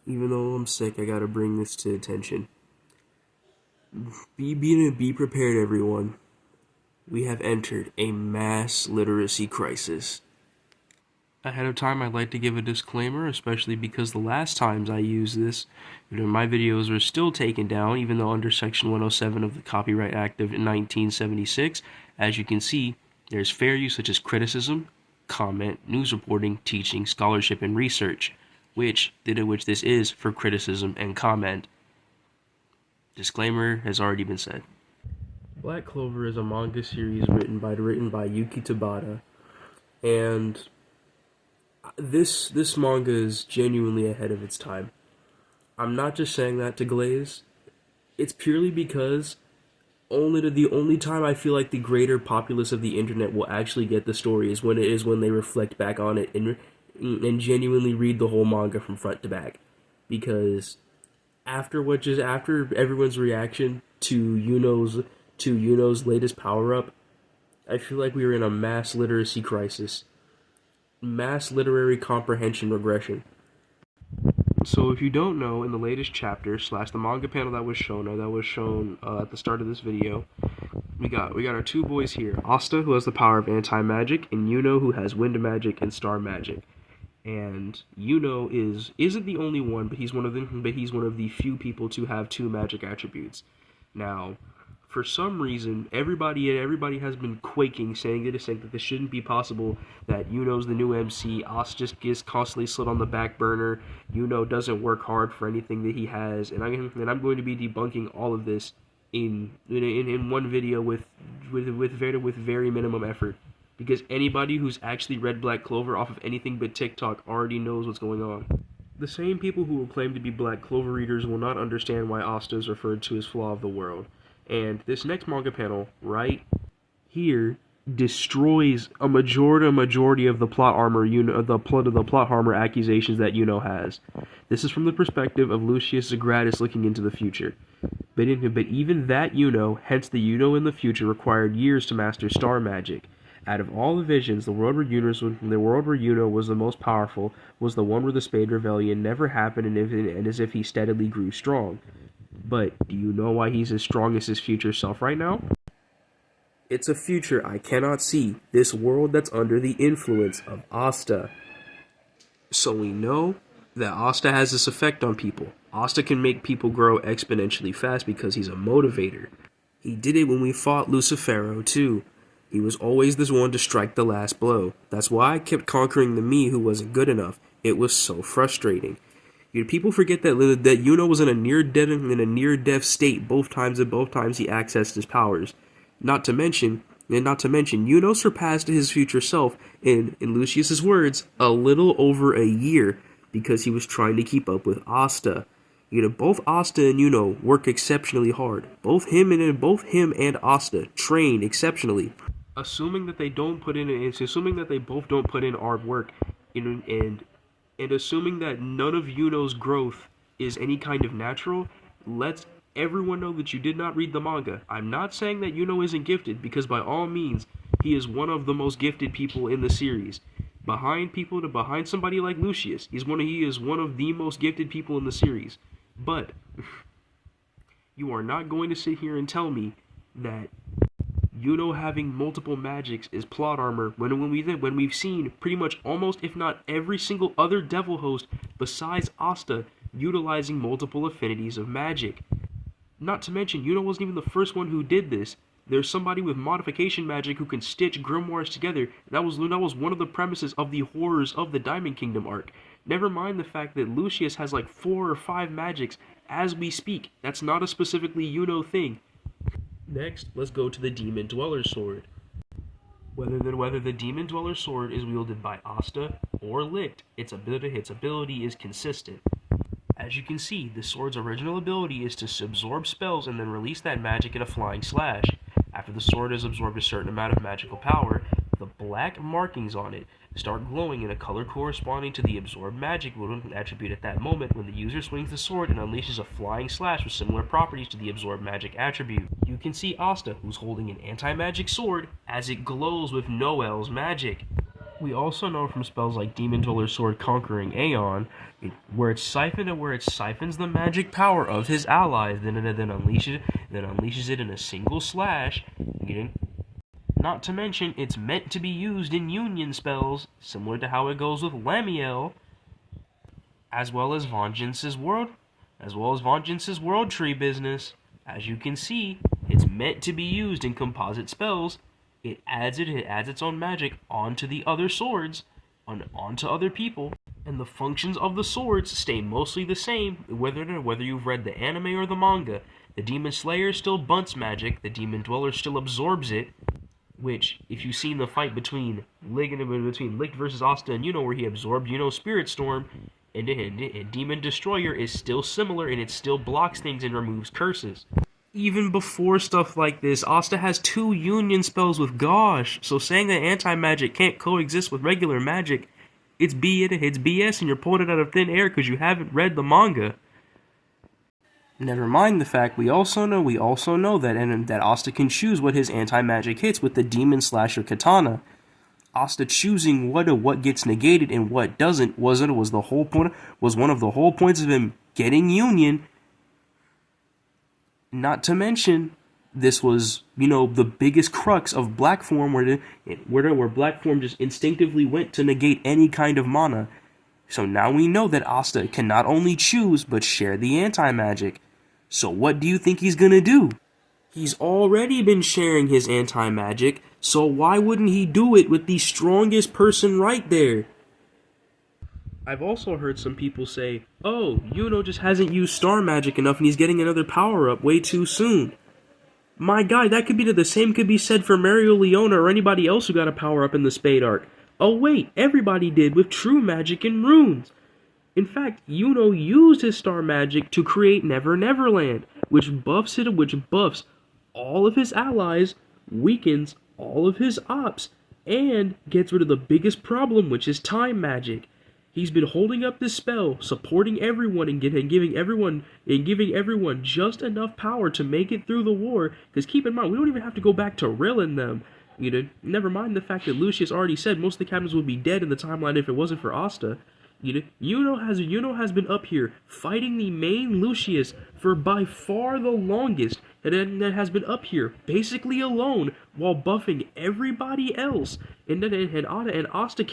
Even though I'm sick, I gotta bring this to attention. Be prepared, everyone. We have entered a mass literacy crisis. Ahead of time, I'd like to give a disclaimer, especially because the last times I used this, my videos were still taken down, even though under Section 107 of the Copyright Act of 1976, as you can see, there's fair use such as criticism, comment, news reporting, teaching, scholarship, and research, which this is for criticism and comment. Disclaimer has already been said. Black Clover is a manga series written by Yuki Tabata, and this manga is genuinely ahead of its time. I'm not just saying that to glaze. It's purely because the only time I feel like the greater populace of the internet will actually get the story is when they reflect back on it and genuinely read the whole manga from front to back. Because after everyone's reaction to Yuno's latest power up, I feel like we are in a mass literacy crisis. Mass literary comprehension regression. So if you don't know, in the latest chapter / the manga panel that was shown at the start of this video, we got our two boys here, Asta, who has the power of anti-magic, and Yuno, who has wind magic and star magic. And Yuno isn't the only one, but he's one of the few people to have two magic attributes. Now, for some reason, everybody has been quaking, saying that this shouldn't be possible, that Yuno's the new MC, Os just gets constantly slid on the back burner, Yuno doesn't work hard for anything that he has, and I'm going to be debunking all of this in one video with very minimum effort, because anybody who's actually read Black Clover off of anything but TikTok already knows what's going on. The same people who will claim to be Black Clover readers will not understand why Asta is referred to as Flaw of the World. And this next manga panel, right here, destroys a majority of the plot armor accusations that Yuno has. This is from the perspective of Lucius Zagratis looking into the future. But even that Yuno, hence the Yuno in the future, required years to master star magic. Out of all the visions, the world where Yuno was the most powerful was the one where the Spade Rebellion never happened and as if he steadily grew strong. But do you know why he's as strong as his future self right now? It's a future I cannot see, this world that's under the influence of Asta. So we know that Asta has this effect on people. Asta can make people grow exponentially fast because he's a motivator. He did it when we fought Lucifero too. He was always this one to strike the last blow. That's why I kept conquering the me who wasn't good enough. It was so frustrating. People forget that Yuno was in a near-death state both times he accessed his powers. Not to mention, Yuno surpassed his future self in Lucius's words, a little over a year, because he was trying to keep up with Asta. Both Asta and Yuno work exceptionally hard. Both him and Asta train exceptionally. Assuming that they both don't put in hard work, and assuming that none of Yuno's growth is any kind of natural, lets everyone know that you did not read the manga. I'm not saying that Yuno isn't gifted, because by all means, he is one of the most gifted people in the series. Behind somebody like Lucius, he is one of the most gifted people in the series. But you are not going to sit here and tell me that Yuno having multiple magics is plot armor when we've seen pretty much almost, if not every single other devil host besides Asta utilizing multiple affinities of magic. Not to mention, Yuno wasn't even the first one who did this. There's somebody with modification magic who can stitch grimoires together. That was one of the premises of the horrors of the Diamond Kingdom arc. Never mind the fact that Lucius has like 4 or 5 magics as we speak. That's not a specifically Yuno thing. Next, let's go to the Demon Dweller Sword. Whether the Demon Dweller Sword is wielded by Asta or Licht, its ability is consistent. As you can see, the sword's original ability is to absorb spells and then release that magic in a flying slash. After the sword has absorbed a certain amount of magical power, the black markings on it start glowing in a color corresponding to the absorbed magic attribute at that moment when the user swings the sword and unleashes a flying slash with similar properties to the absorbed magic attribute. You can see Asta, who's holding an anti-magic sword, as it glows with Noel's magic. We also know from spells like Demon Dweller Sword Conquering Aeon, where it siphons the magic power of his allies, then unleashes it in a single slash. Not to mention, it's meant to be used in union spells, similar to how it goes with Lamiel, as well as Vengeance's World Tree business. As you can see, it's meant to be used in composite spells. It adds its own magic onto the other swords, onto other people, and the functions of the swords stay mostly the same, whether you've read the anime or the manga. The Demon Slayer still bunts magic, the Demon Dweller still absorbs it, which, if you've seen the fight between Licht versus Asta and Yuno, where he absorbed Yuno's Spirit Storm, and Demon Destroyer is still similar, and it still blocks things and removes curses. Even before stuff like this, Asta has 2 union spells with Gosh, so saying that anti-magic can't coexist with regular magic, it's BS, and you're pulling it out of thin air because you haven't read the manga. Never mind the fact we also know that Asta can choose what his anti-magic hits with the Demon Slasher Katana. Asta choosing what gets negated and what doesn't was one of the whole points of him getting union. Not to mention, this was, the biggest crux of Black Form, where Black Form just instinctively went to negate any kind of mana. So now we know that Asta can not only choose, but share the anti-magic. So what do you think he's gonna do? He's already been sharing his anti-magic, so why wouldn't he do it with the strongest person right there? I've also heard some people say, oh, Yuno just hasn't used star magic enough and he's getting another power-up way too soon. My guy, the same could be said for Mario Leona or anybody else who got a power-up in the Spade arc. Oh wait, everybody did with true magic and runes. In fact, Yuno used his star magic to create Never Neverland, which buffs all of his allies, weakens all of his ops, and gets rid of the biggest problem, which is time magic. He's been holding up this spell, supporting everyone and giving everyone just enough power to make it through the war. Because keep in mind, we don't even have to go back to Rillin them. Never mind the fact that Lucius already said most of the captains would be dead in the timeline if it wasn't for Asta. Yuno has been up here fighting the main Lucius for by far the longest, and has been up here basically alone while buffing everybody else. And Asta